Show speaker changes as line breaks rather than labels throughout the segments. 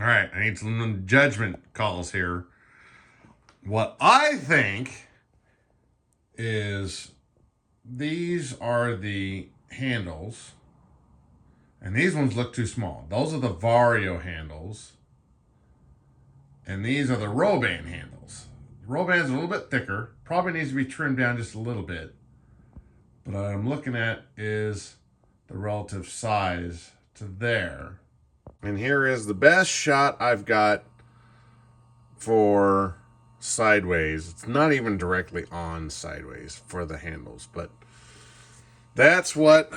All right, I need some judgment calls here. What I think is these are the handles, and these ones look too small. Those are the Vario handles, and these are the Roban handles. The Roban's a little bit thicker, probably needs to be trimmed down just a little bit. But what I'm looking at is the relative size to there. And here is the best shot I've got for sideways. It's not even directly on sideways for the handles, but that's what,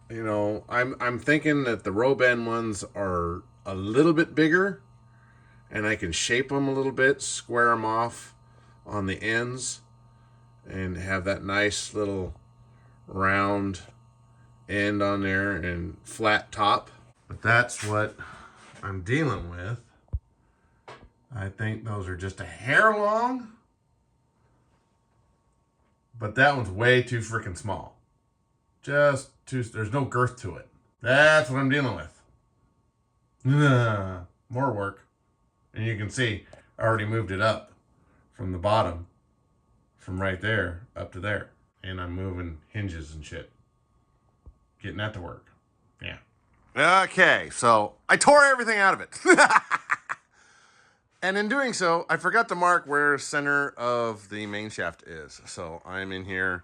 you know, I'm thinking that the Roban ones are a little bit bigger and I can shape them a little bit, square them off on the ends and have that nice little round end on there and flat top. But that's what I'm dealing with. I think those are just a hair long, but that one's way too freaking small. Just too, there's no girth to it. That's what I'm dealing with. More work. And you can see I already moved it up from the bottom, from right there up to there. And I'm moving hinges and shit. Getting that to work. Yeah. Okay, so I tore everything out of it. And in doing so, I forgot to mark where center of the main shaft is. So I'm in here.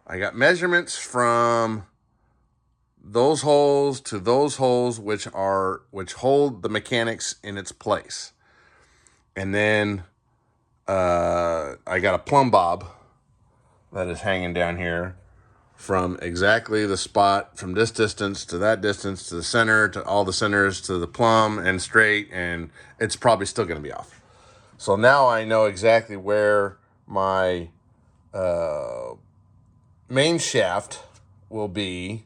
I got measurements from those holes to those holes, which hold the mechanics in its place. And then I got a plumb bob that is hanging down here from exactly the spot, from this distance to that distance to the center to all the centers to the plumb and straight, and it's probably still going to be off. So now I know exactly where my main shaft will be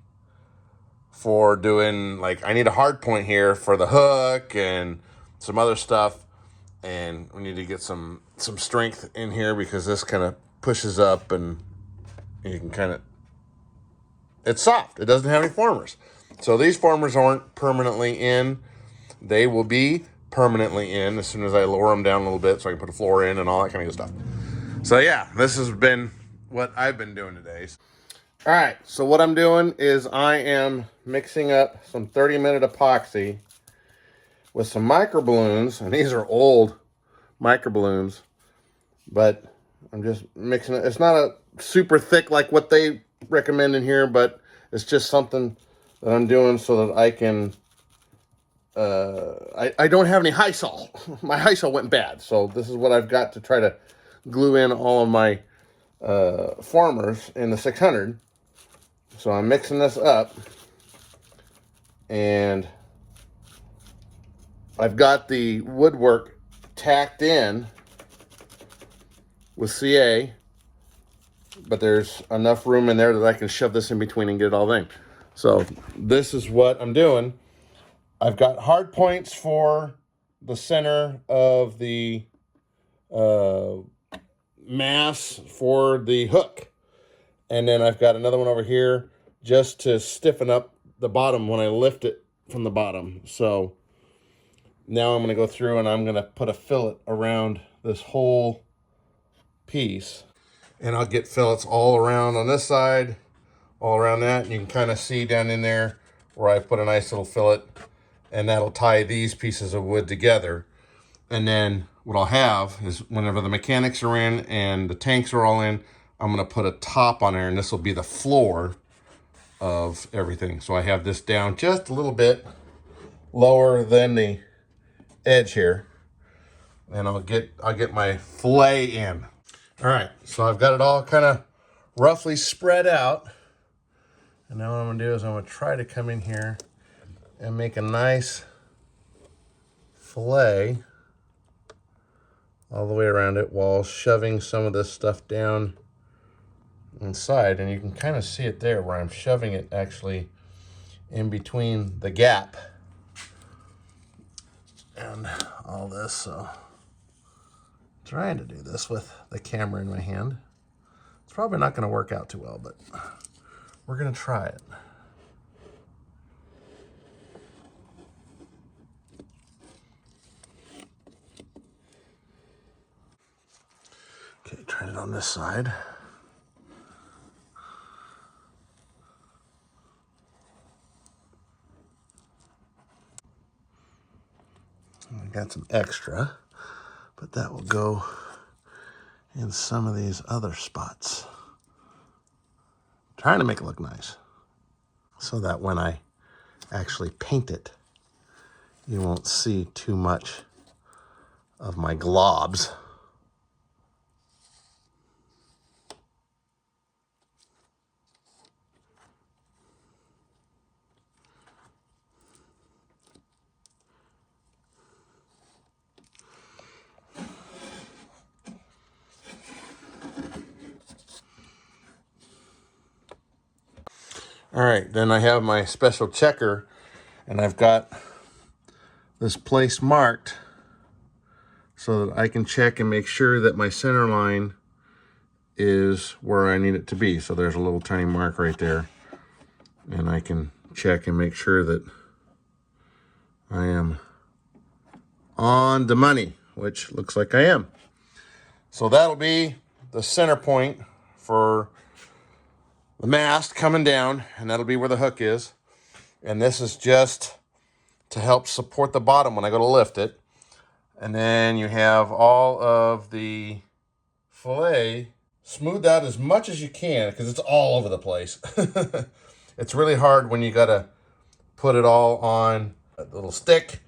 for doing, like, I need a hard point here for the hook and some other stuff, and we need to get some strength in here because this kind of pushes up and you can kind of, it's soft. It doesn't have any formers. So these formers aren't permanently in. They will be permanently in as soon as I lower them down a little bit so I can put a floor in and all that kind of good stuff. So yeah, this has been what I've been doing today. All right, so what I'm doing is I am mixing up some 30-minute epoxy with some microballoons, and these are old microballoons, but I'm just mixing it. It's not a super thick like what they recommend in here, but it's just something that I'm doing so that I can I don't have any high sol. My high sol went bad, so this is what I've got to try to glue in all of my formers in the 600. So I'm mixing this up, and I've got the woodwork tacked in with CA, but there's enough room in there that I can shove this in between and get it all in. So this is what I'm doing. I've got hard points for the center of the mass for the hook. And then I've got another one over here just to stiffen up the bottom when I lift it from the bottom. So now I'm going to go through and I'm going to put a fillet around this whole piece. And I'll get fillets all around on this side, all around that. And you can kind of see down in there where I put a nice little fillet. And that'll tie these pieces of wood together. And then what I'll have is whenever the mechanics are in and the tanks are all in, I'm going to put a top on there, and this will be the floor of everything. So I have this down just a little bit lower than the edge here. And I'll get my fillet in. All right, so I've got it all kind of roughly spread out. And now what I'm going to do is I'm going to try to come in here and make a nice fillet all the way around it while shoving some of this stuff down inside. And you can kind of see it there where I'm shoving it actually in between the gap and all this. So trying to do this with the camera in my hand. It's probably not going to work out too well, but we're going to try it. it on this side. I got some extra, but that will go in some of these other spots. Trying to make it look nice so that when I actually paint it, you won't see too much of my globs. All right, then I have my special checker, and I've got this place marked so that I can check and make sure that my center line is where I need it to be. So there's a little tiny mark right there, and I can check and make sure that I am on the money, which looks like I am. So that'll be the center point for the mast coming down, and that'll be where the hook is. And this is just to help support the bottom when I go to lift it. And then you have all of the fillet smoothed out as much as you can, because it's all over the place. It's really hard when you gotta put it all on a little stick,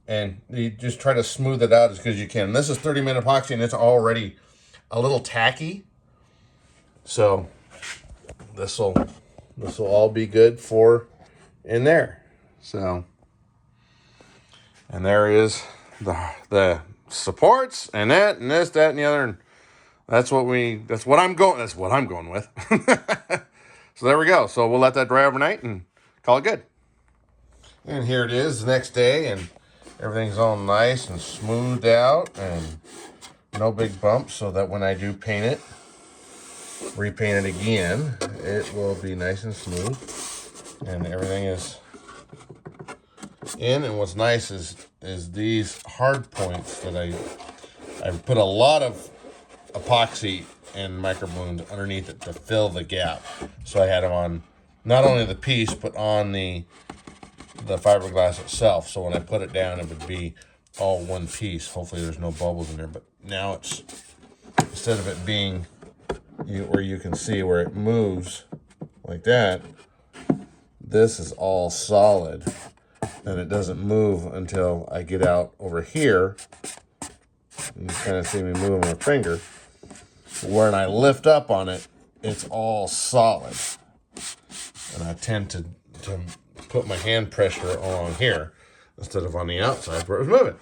and you just try to smooth it out as good as you can. And this is 30-minute epoxy, and it's already a little tacky. So this will all be good for in there. So, and there is the supports and that and this, that, and the other, and that's what I'm going with. So there we go. So we'll let that dry overnight and call it good. And here it is the next day, and everything's all nice and smoothed out and no big bumps, so that when I do paint it, repaint it again, it will be nice and smooth, and everything is in. And what's nice is these hard points that I put a lot of epoxy and microballoons underneath it to fill the gap. So I had them on not only the piece, but on the fiberglass itself. So when I put it down, it would be all one piece. Hopefully there's no bubbles in there. But now it's, instead of it being where you can see where it moves like that, this is all solid, and it doesn't move until I get out over here. You kind of see me moving my finger. When I lift up on it, it's all solid, and I tend to put my hand pressure along here instead of on the outside where it was moving.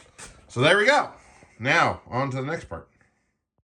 So there we go. Now on to the next part.